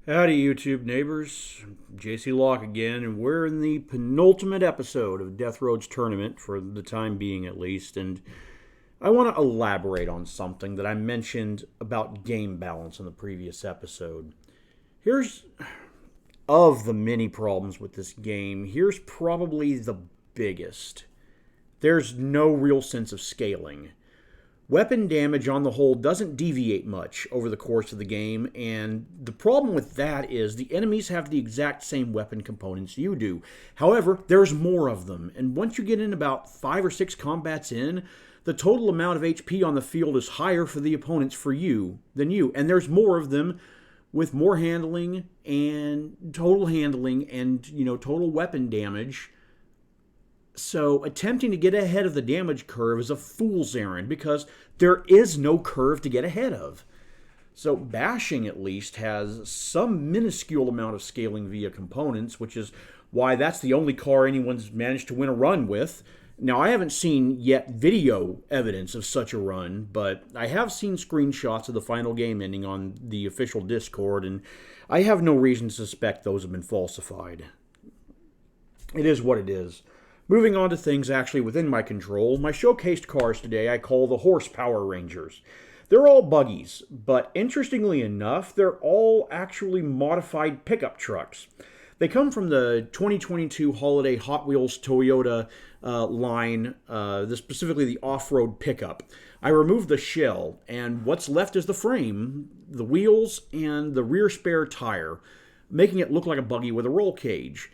Howdy, YouTube neighbors. JC Locke again, and we're in the penultimate episode of Death Road's tournament, for the time being at least. And I want to elaborate on something that I mentioned about game balance in the previous episode. Here's, of the many problems with this game, here's probably the biggest. There's no real sense of scaling. Weapon damage on the whole doesn't deviate much over the course of the game, and the problem with that is the enemies have the exact same weapon components you do. However, there's more of them, and once you get in about 5 or 6 combats in, the total amount of HP on the field is higher for the opponents than you, and there's more of them with more handling and total weapon damage. So attempting to get ahead of the damage curve is a fool's errand because there is no curve to get ahead of. So bashing at least has some minuscule amount of scaling via components, which is why that's the only car anyone's managed to win a run with. Now, I haven't seen yet video evidence of such a run, but I have seen screenshots of the final game ending on the official Discord, and I have no reason to suspect those have been falsified. It is what it is. Moving on to things actually within my control, my showcased cars today I call the Horsepower Rangers. They're all buggies, but interestingly enough, they're all actually modified pickup trucks. They come from the 2022 holiday Hot Wheels Toyota line, specifically the off-road pickup. I removed the shell, and what's left is the frame, the wheels, and the rear spare tire, making it look like a buggy with a roll cage.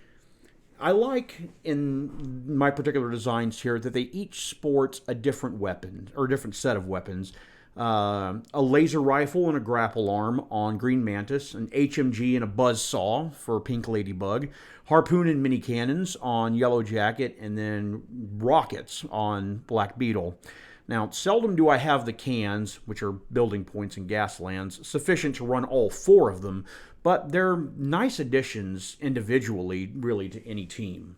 I like in my particular designs here that they each sport a different weapon, or a different set of weapons. A laser rifle and a grapple arm on Green Mantis, an HMG and a buzz saw for Pink Ladybug, harpoon and mini cannons on Yellow Jacket, and then rockets on Black Beetle. Now, seldom do I have the cans, which are building points in Gaslands, sufficient to run all 4 of them, but they're nice additions individually, really, to any team.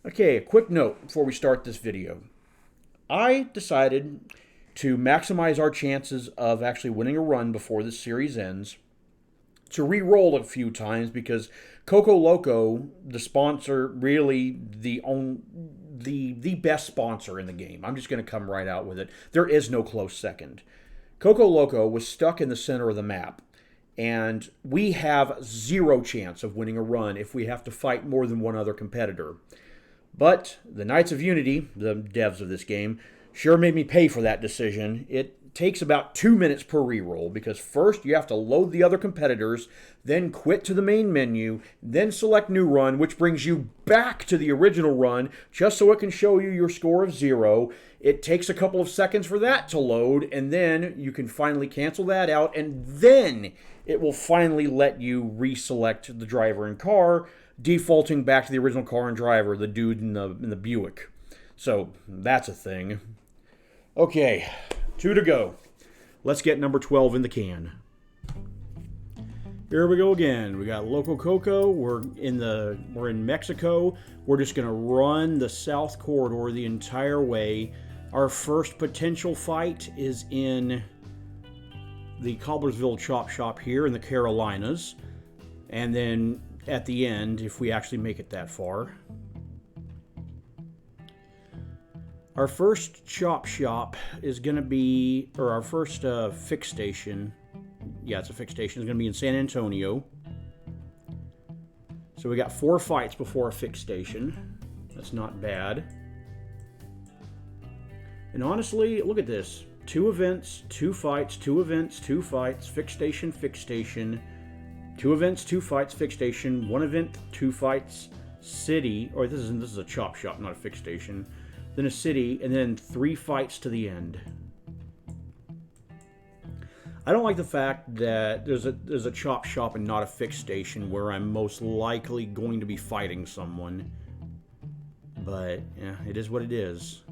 Okay, a quick note before we start this video. I decided to maximize our chances of actually winning a run before this series ends, to re-roll a few times because Coco Loco, the sponsor, really the best sponsor in the game. I'm just going to come right out with it. There is no close second. Coco Loco was stuck in the center of the map, and we have 0 chance of winning a run if we have to fight more than one other competitor. But the Knights of Unity, the devs of this game, sure made me pay for that decision. It takes about 2 minutes per reroll because first you have to load the other competitors, then quit to the main menu, then select new run, which brings you back to the original run just so it can show you your score of 0. It takes a couple of seconds for that to load, and then you can finally cancel that out, and then it will finally let you reselect the driver and car, defaulting back to the original car and driver, the dude in the Buick. So that's a thing. Okay, 2 to go. Let's get number 12 in the can. Here we go again. We got Loco Coco. We're in Mexico. We're just gonna run the south corridor the entire way. Our first potential fight is in the Cobblersville Chop Shop here in the Carolinas, and then at the end, if we actually make it that far. Our first chop shop is going to be, or our first fix station, yeah, it's a fix station, is going to be in San Antonio. So we got 4 fights before a fix station. That's not bad. And honestly, look at this. 2 events, 2 fights, 2 events, 2 fights, fix station, 2 events, 2 fights, fix station, 1 event, 2 fights, city, or this is a chop shop, not a fix station. Then a city, and then 3 fights to the end. I don't like the fact that there's a chop shop and not a fix station where I'm most likely going to be fighting someone. But, yeah, it is what it is.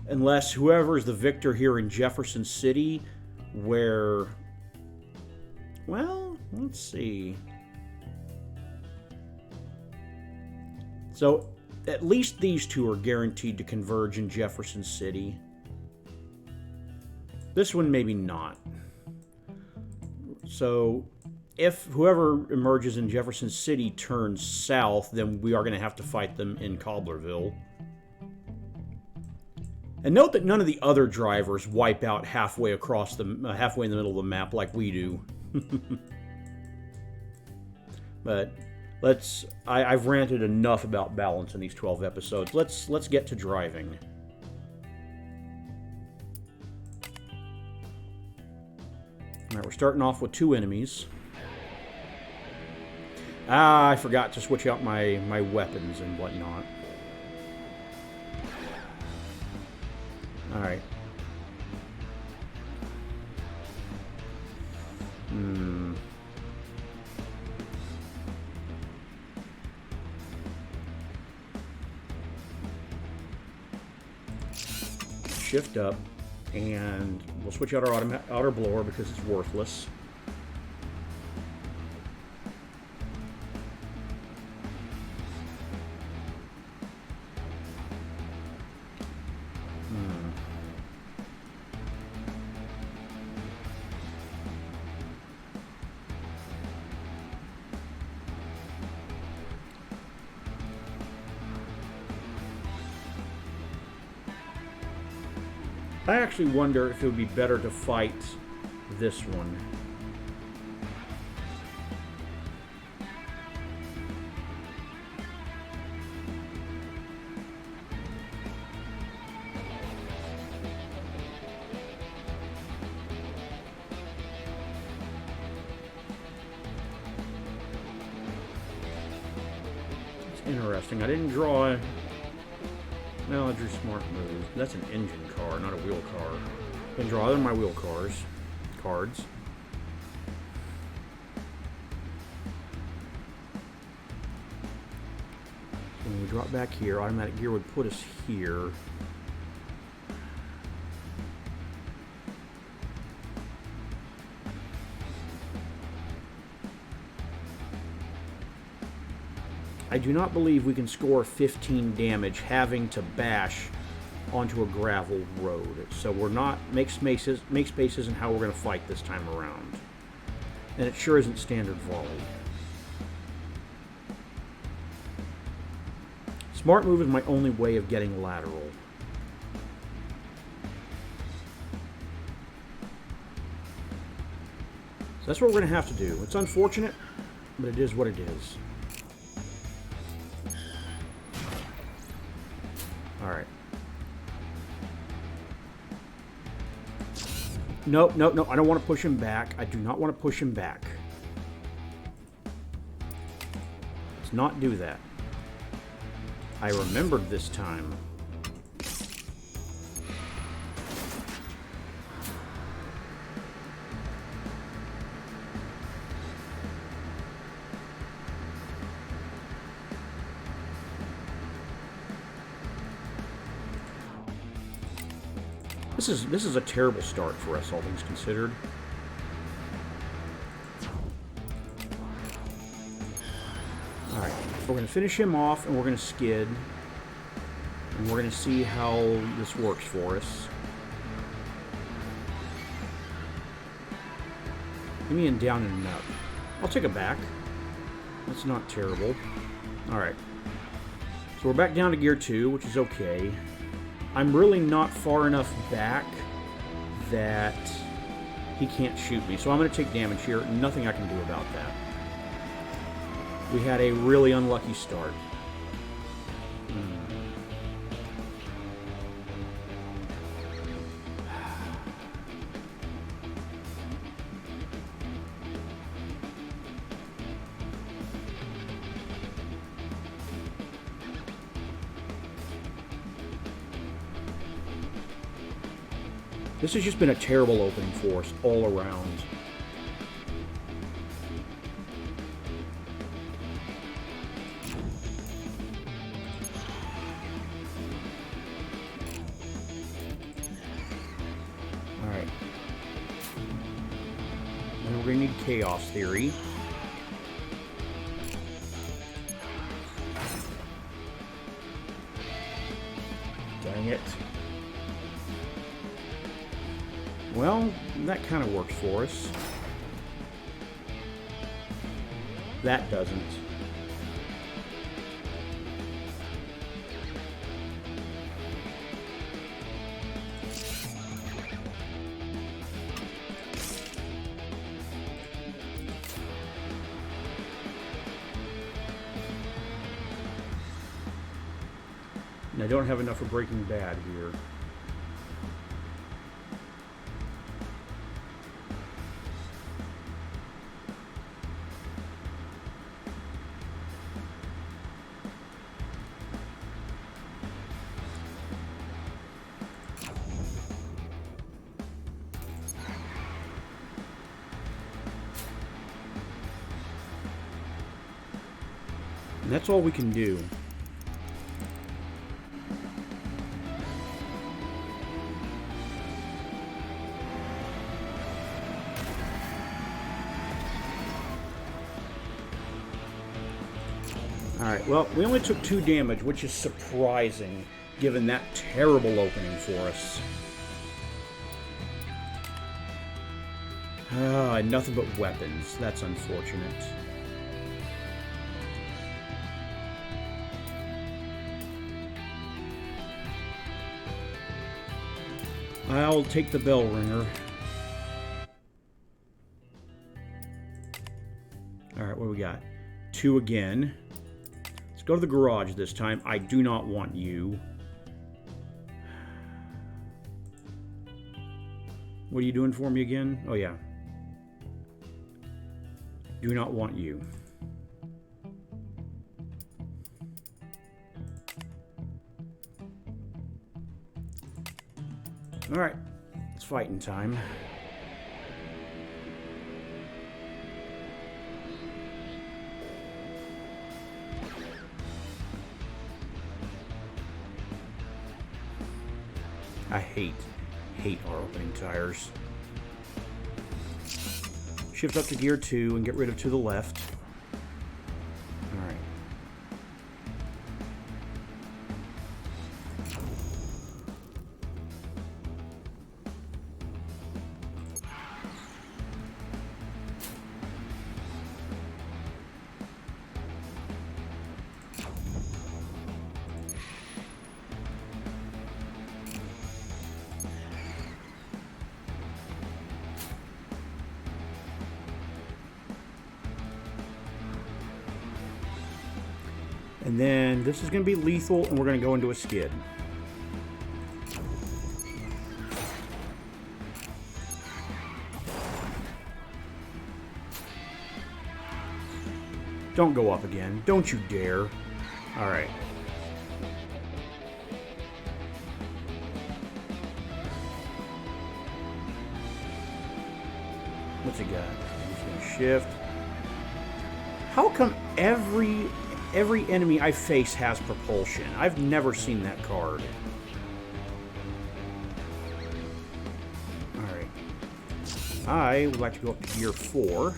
Unless whoever is the victor here in Jefferson City, where... Well, let's see. So, at least these 2 are guaranteed to converge in Jefferson City. This one maybe not. So if whoever emerges in Jefferson City turns south, then we are going to have to fight them in Cobblerville. And note that none of the other drivers wipe out halfway across the halfway in the middle of the map like we do. But I've ranted enough about balance in these 12 episodes. Let's get to driving. All right, we're starting off with 2 enemies. I forgot to switch out my weapons and whatnot. All right. Shift up, and we'll switch out our outer blower because it's worthless. I actually wonder if it would be better to fight this one. It's interesting. I didn't draw... No, I drew smart move. That's an engine car, not a wheel car. Didn't draw either of my wheel cards. When we drop back here, automatic gear would put us here. I do not believe we can score 15 damage having to bash onto a gravel road. So we're not... Make space isn't how we're going to fight this time around. And it sure isn't standard volley. Smart move is my only way of getting lateral. So that's what we're going to have to do. It's unfortunate, but it is what it is. Alright. Nope, nope, nope. I don't want to push him back. I do not want to push him back. Let's not do that. I remembered this time. This is a terrible start for us, all things considered. Alright, we're going to finish him off, and we're going to skid. And we're going to see how this works for us. Give me a down and an up. I'll take it back. That's not terrible. Alright. So we're back down to gear 2, which is okay. I'm really not far enough back that he can't shoot me. So I'm going to take damage here. Nothing I can do about that. We had a really unlucky start. This has just been a terrible opening for us all around. Alright. Then we're going to need Chaos Theory. Dang it. Well, that kind of works for us. That doesn't. And I don't have enough for Breaking Bad here. And that's all we can do. Alright, well, we only took 2 damage, which is surprising, given that terrible opening for us. And nothing but weapons. That's unfortunate. I'll take the bell ringer. Alright, what do we got? 2 again. Let's go to the garage this time. I do not want you. What are you doing for me again? Oh, yeah. Do not want you. Alright. It's fighting time. I hate our opening tires. Shift up to gear 2 and get rid of to the left. Alright. And then this is going to be lethal, and we're going to go into a skid. Don't go up again. Don't you dare. Alright. What's he got? He's going to shift. How come every enemy I face has propulsion? I've never seen that card. Alright. I would like to go up to gear 4.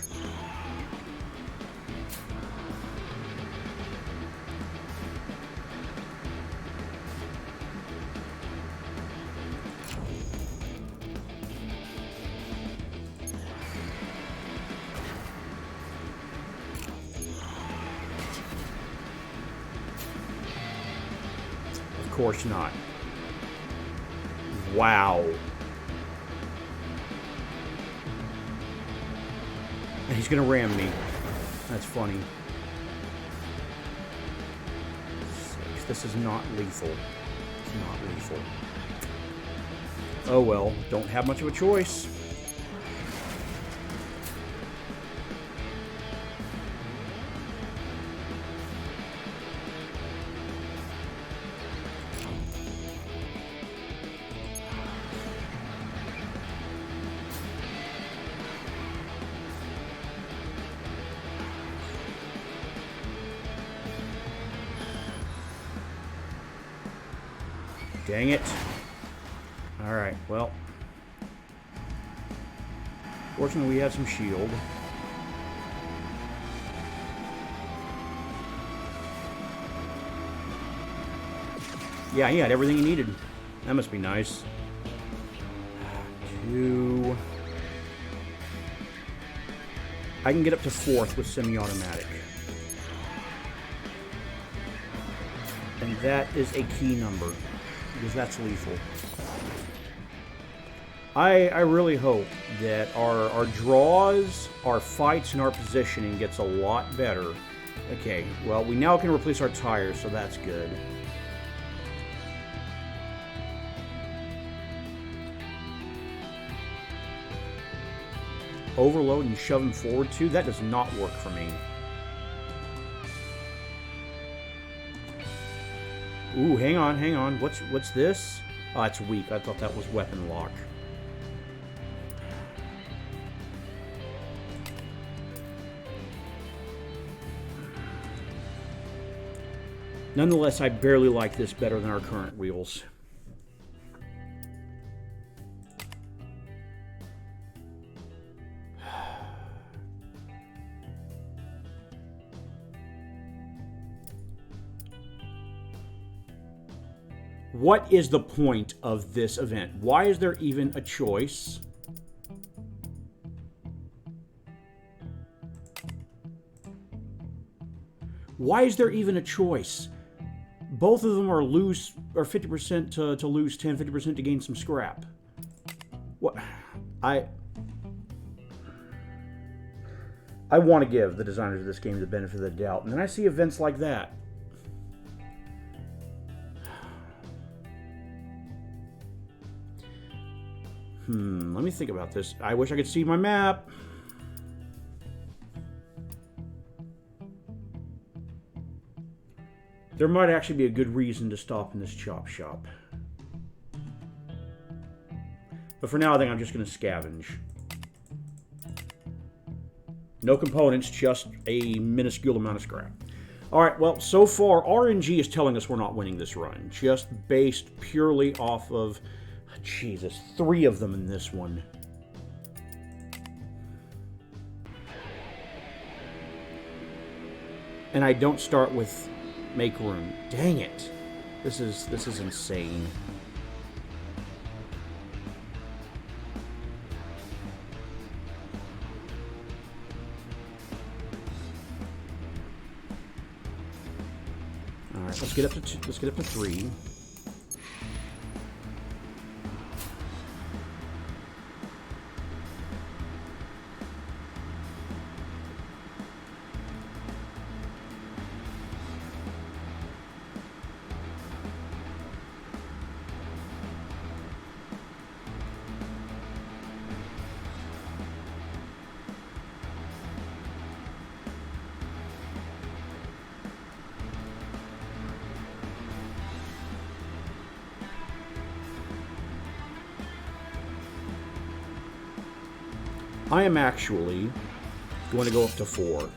Of course not. Wow. And he's gonna ram me. That's funny. This is not lethal. It's not lethal. Oh well, don't have much of a choice. Dang it. Alright, well. Fortunately, we have some shield. Yeah, he had everything he needed. That must be nice. 2. I can get up to 4th with semi-automatic. And that is a key number, because that's lethal. I really hope that our draws, our fights, and our positioning gets a lot better. Okay, well, we now can replace our tires, so that's good. Overload and shove him forward too? That does not work for me. Ooh, hang on, hang on. What's this? Oh, it's weak. I thought that was weapon lock. Nonetheless, I barely like this better than our current wheels. What is the point of this event? Why is there even a choice? Why is there even a choice? Both of them are 50% to lose 10, 50% to gain some scrap. What? I want to give the designers of this game the benefit of the doubt, and then I see events like that. Let me think about this. I wish I could see my map. There might actually be a good reason to stop in this chop shop. But for now, I think I'm just going to scavenge. No components, just a minuscule amount of scrap. Alright, well, so far, RNG is telling us we're not winning this run. Just based purely off of... Jesus, 3 of them in this one. And I don't start with make room. Dang it. This is insane. All right, let's get up to 2, let's get up to 3. I am actually going to go up to 4.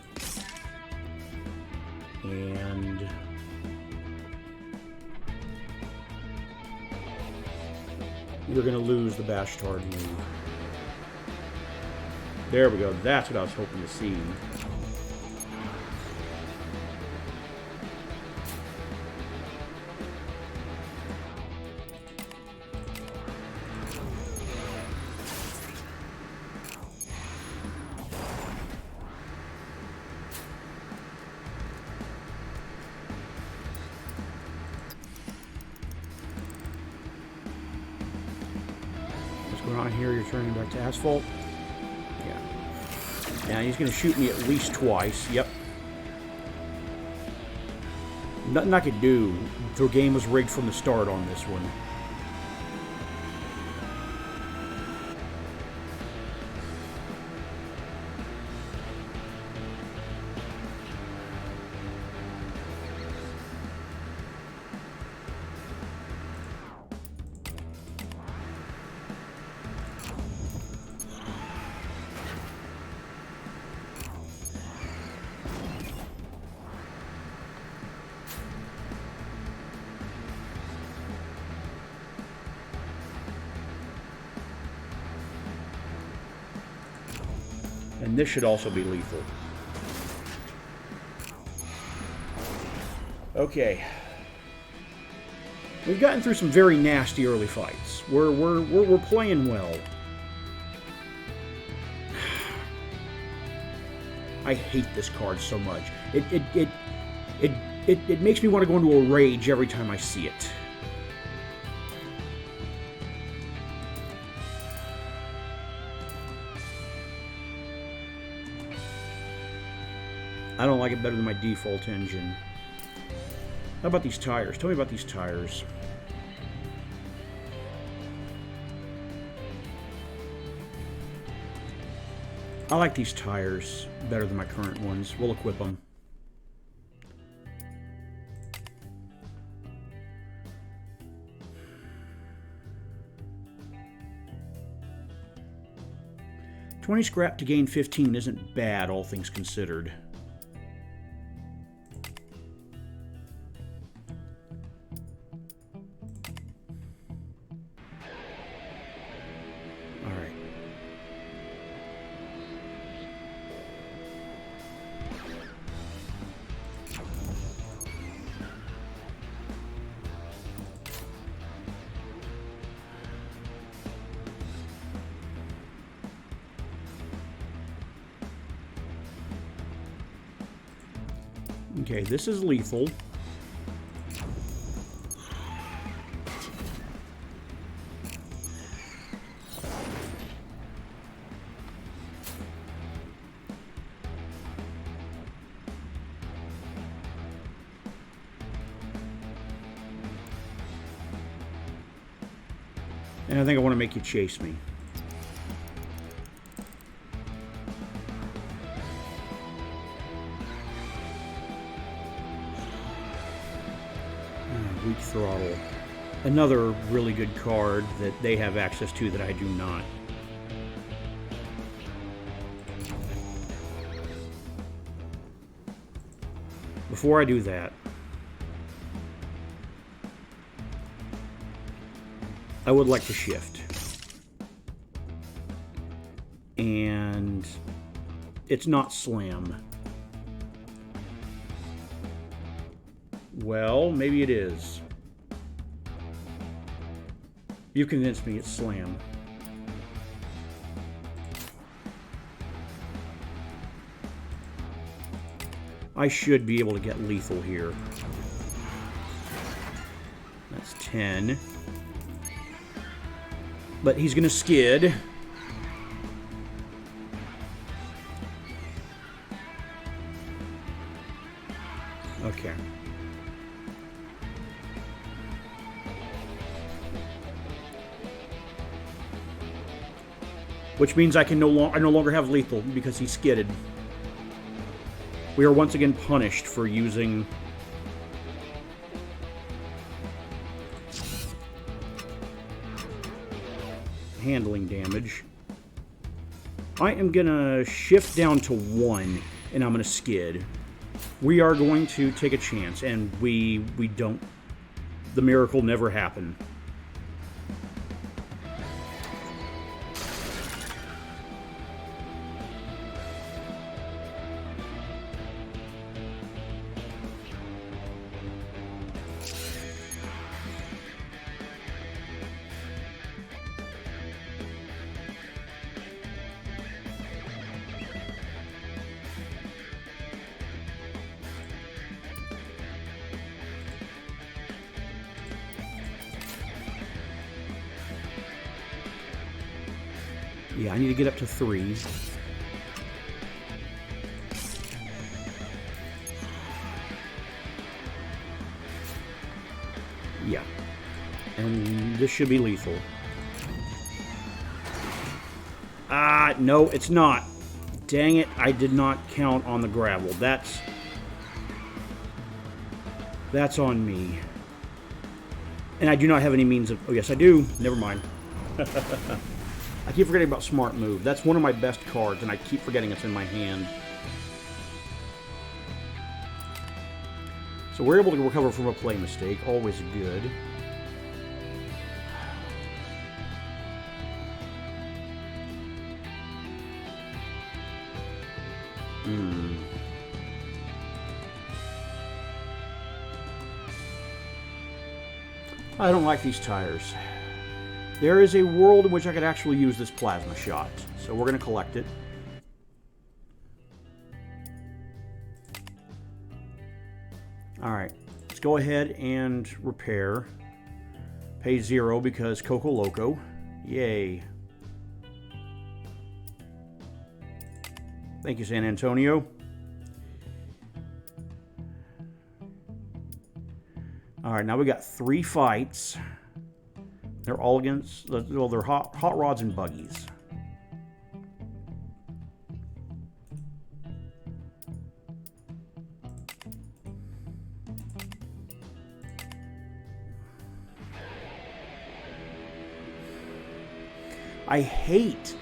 And you're going to lose the Bashtard move. There we go. That's what I was hoping to see. On here, you're turning back to asphalt. Yeah. Now he's going to shoot me at least twice. Yep. Nothing I could do. The game was rigged from the start on this one. And this should also be lethal. Okay. We've gotten through some very nasty early fights. We're playing well. I hate this card so much. It makes me want to go into a rage every time I see it. I don't like it better than my default engine. How about these tires? Tell me about these tires. I like these tires better than my current ones. We'll equip them. $20 scrap to gain 15 isn't bad, all things considered. Okay, this is lethal. And I think I want to make you chase me. Weak throttle. Another really good card that they have access to that I do not. Before I do that, I would like to shift. And it's not slam. Well, maybe it is. You convinced me it's slam. I should be able to get lethal here. That's 10. But he's going to skid. Okay. Which means I no longer have lethal because he skidded. We are once again punished for using handling damage. I am gonna shift down to 1 and I'm gonna skid. We are going to take a chance, and we don't. The miracle never happened. Yeah, I need to get up to 3. Yeah. And this should be lethal. Ah, no, it's not. Dang it, I did not count on the gravel. That's on me. And I do not have any means of... Oh, yes, I do. Never mind. I keep forgetting about Smart Move. That's one of my best cards, and I keep forgetting it's in my hand. So we're able to recover from a play mistake. Always good. I don't like these tires. There is a world in which I could actually use this plasma shot, so we're going to collect it. Alright, let's go ahead and repair. Pay 0 because Coco Loco. Yay. Thank you, San Antonio. Alright, now we got 3 fights. They're all against, well, they're hot rods and buggies. I hate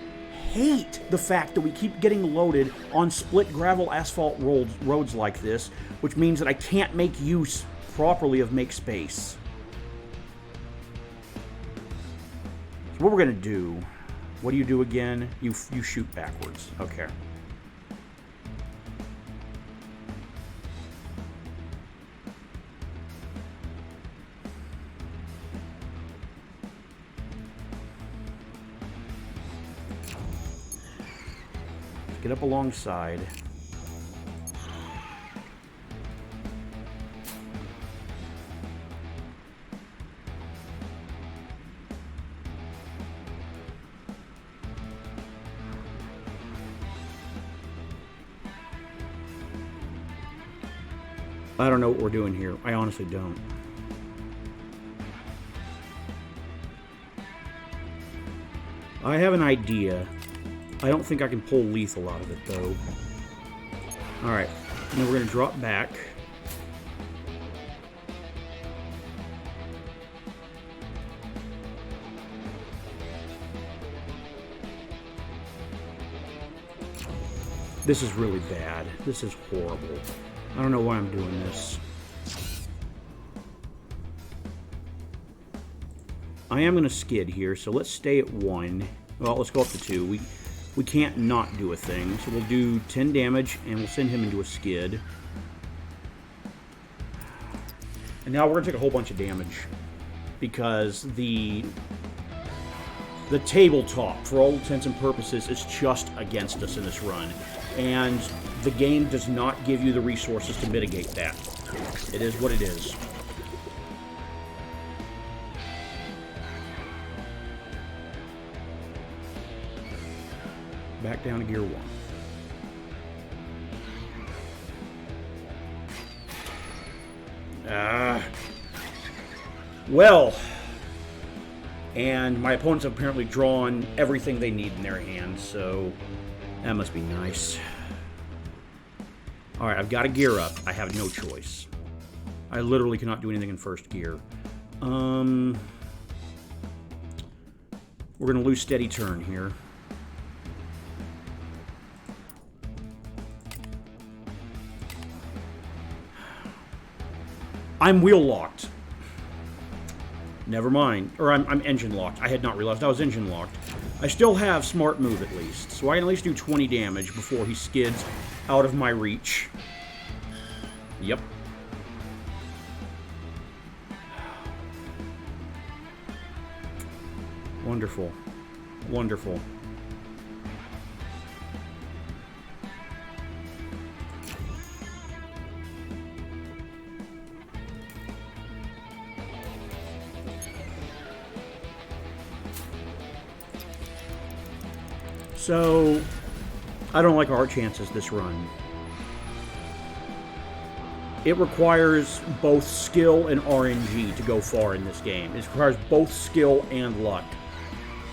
the fact that we keep getting loaded on split gravel asphalt roads like this, which means that I can't make use properly of make space. So what we're going to do, what do you do again? You shoot backwards. Okay. Get up alongside. I don't know what we're doing here. I honestly don't. I have an idea. I don't think I can pull lethal out of it, though. Alright. Now we're going to drop back. This is really bad. This is horrible. I don't know why I'm doing this. I am going to skid here, so let's stay at 1. Well, let's go up to 2. We can't not do a thing, so we'll do 10 damage, and we'll send him into a skid. And now we're going to take a whole bunch of damage, because the tabletop, for all intents and purposes, is just against us in this run. And the game does not give you the resources to mitigate that. It is what it is. Back down to gear 1. Well. And my opponents have apparently drawn everything they need in their hands, so that must be nice. Alright, I've got to gear up. I have no choice. I literally cannot do anything in first gear. We're going to lose steady turn here. I'm wheel locked. Never mind. Or I'm engine locked. I had not realized I was engine locked. I still have smart move at least. So I can at least do 20 damage before he skids out of my reach. Yep. Wonderful. Wonderful. So, I don't like our chances this run. It requires both skill and RNG to go far in this game. It requires both skill and luck.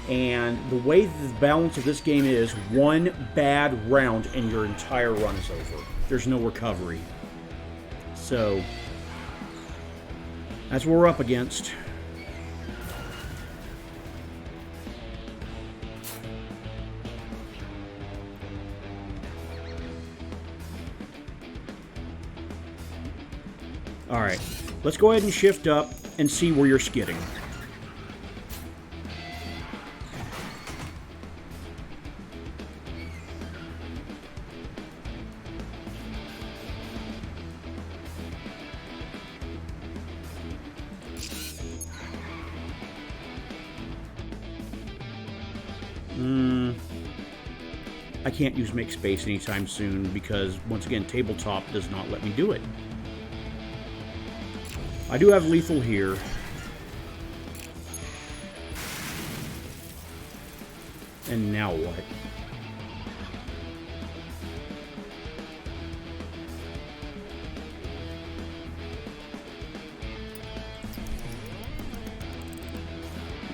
And the way the balance of this game is, one bad round and your entire run is over. There's no recovery. So, that's what we're up against. Alright, let's go ahead and shift up and see where you're skidding. I can't use make space anytime soon because, once again, tabletop does not let me do it. I do have lethal here. And now what?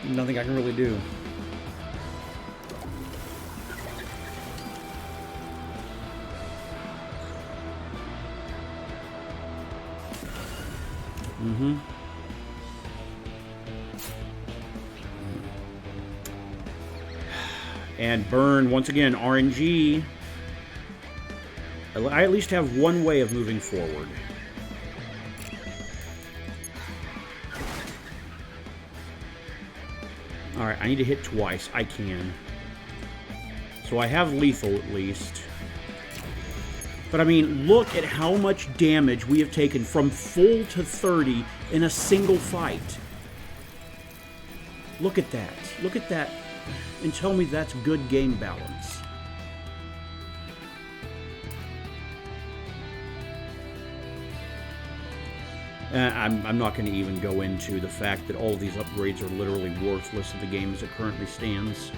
Nothing I can really do. And burn, once again, RNG. I at least have one way of moving forward. Alright, I need to hit twice. I can. So I have lethal at least. But I mean, look at how much damage we have taken from full to 30 in a single fight. Look at that. Look at that. And tell me that's good game balance. I'm not going to even go into the fact that all of these upgrades are literally worthless in the game as it currently stands.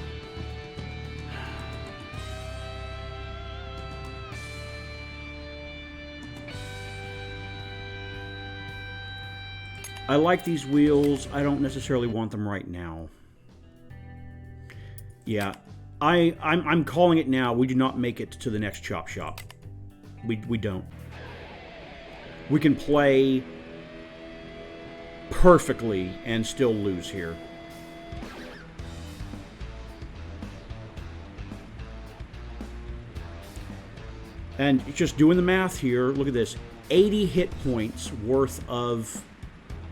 I like these wheels. I don't necessarily want them right now. Yeah, I'm calling it now. We do not make it to the next chop shop. We don't. We can play perfectly and still lose here. And just doing the math here, look at this. 80 hit points worth of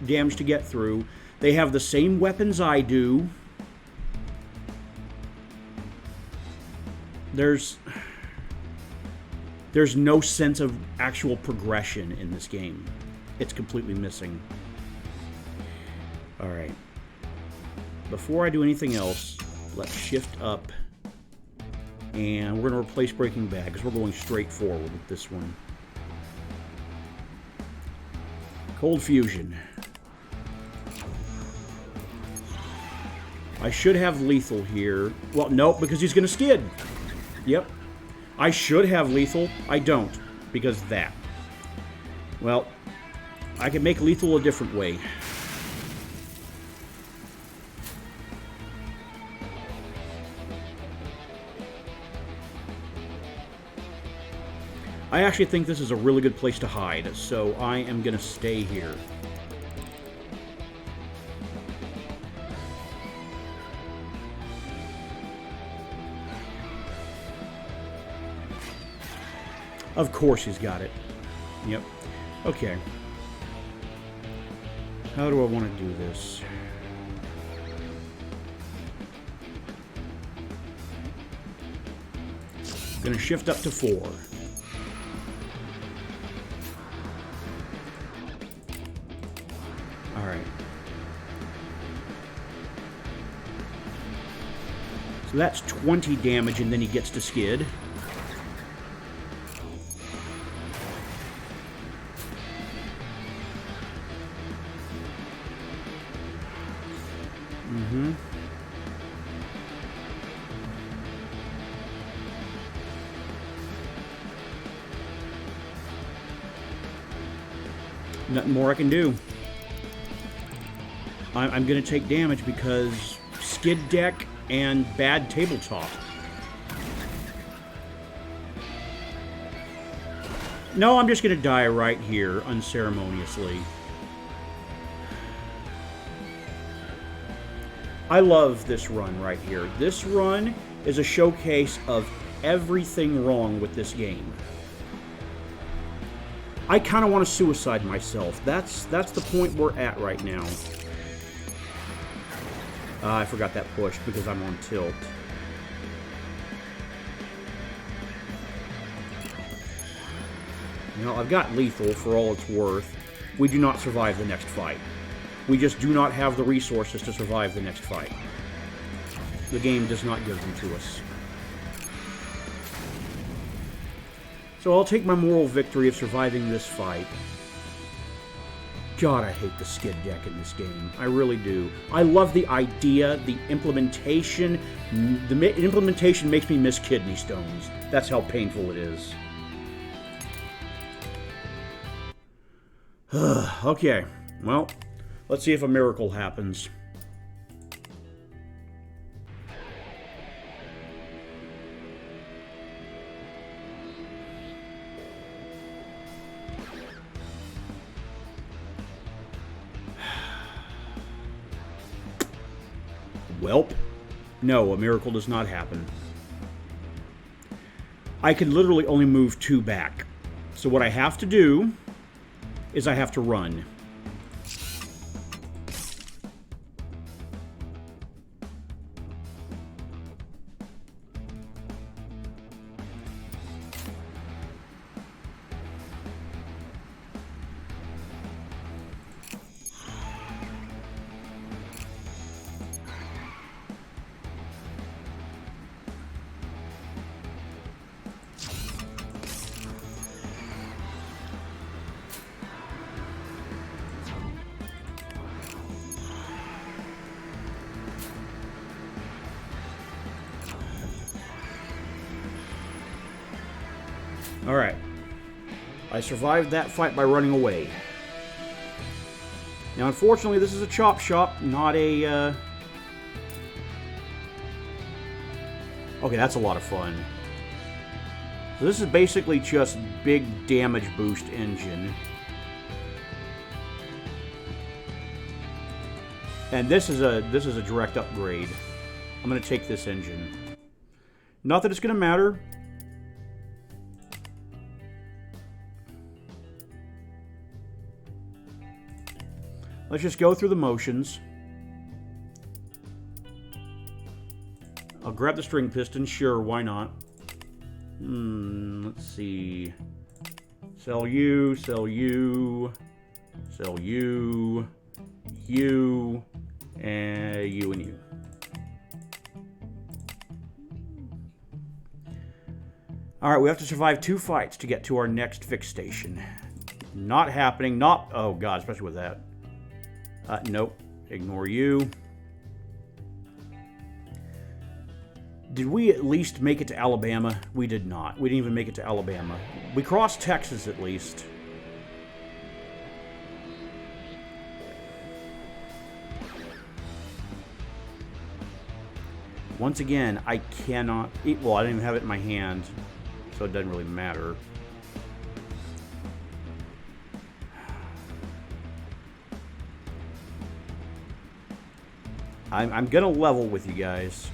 damage to get through. They have the same weapons I do. There's no sense of actual progression in this game. It's completely missing. Alright. Before I do anything else, let's shift up. And we're going to replace Breaking Bad, because we're going straight forward with this one. Cold Fusion. I should have lethal here. Well, nope, because he's going to skid. Yep. I should have lethal. I don't, because that. Well, I can make lethal a different way. I actually think this is a really good place to hide, so I am going to stay here. Of course he's got it. Yep. Okay. How do I want to do this? I'm going to shift up to 4. Alright. So that's 20 damage, and then he gets to skid. Nothing more I can do. I'm going to take damage because skid deck and bad tabletop. No, I'm just going to die right here, unceremoniously. I love this run right here. This run is a showcase of everything wrong with this game. I kind of want to suicide myself. That's the point we're at right now. I forgot that push because I'm on tilt. You know, I've got lethal for all it's worth. We do not survive the next fight. We just do not have the resources to survive the next fight. The game does not give them to us. So I'll take my moral victory of surviving this fight. God, I hate the skid deck in this game. I really do. I love the idea, the implementation. The implementation makes me miss kidney stones. That's how painful it is. Okay, well, let's see if a miracle happens. Welp. No, a miracle does not happen. I can literally only move 2 back. So what I have to do is I have to run. Alright. I survived that fight by running away. Now, unfortunately, this is a chop shop, not a... Okay, that's a lot of fun. So this is basically just big damage boost engine. And this is a direct upgrade. I'm going to take this engine. Not that it's going to matter. Let's just go through the motions. I'll grab the string piston. Sure, why not? Let's see. Sell you, sell you, sell you, you, and you and you. Alright, we have to survive 2 fights to get to our next fix station. Not happening. Not... Oh, God, especially with that. Nope. Ignore you. Did we at least make it to Alabama? We did not. We didn't even make it to Alabama. We crossed Texas at least. Once again, I cannot... Well, I didn't even have it in my hand, so it doesn't really matter. I'm gonna level with you guys.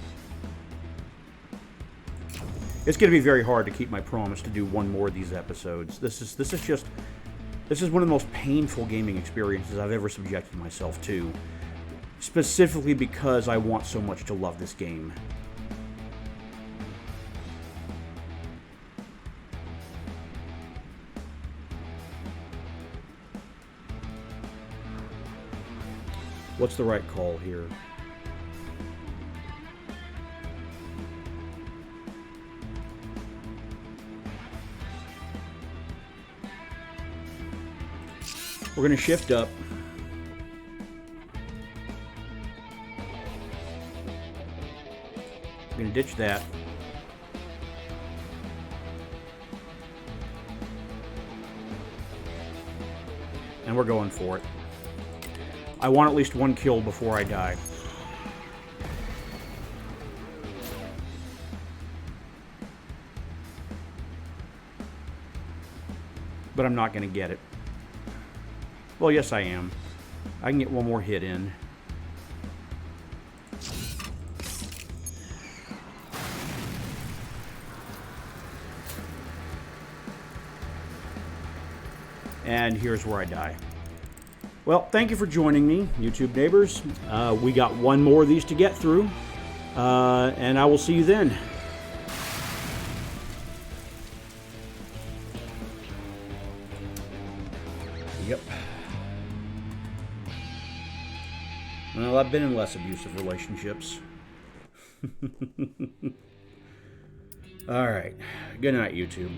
It's gonna be very hard to keep my promise to do one more of these episodes. This is one of the most painful gaming experiences I've ever subjected myself to. Specifically because I want so much to love this game. What's the right call here? We're going to shift up. We're going to ditch that. And we're going for it. I want at least 1 kill before I die. But I'm not going to get it. Well, yes, I am. I can get 1 more hit in. And here's where I die. Well, thank you for joining me, YouTube neighbors. We got 1 more of these to get through. And I will see you then. Yep. Well, I've been in less abusive relationships. All right. Good night, YouTube.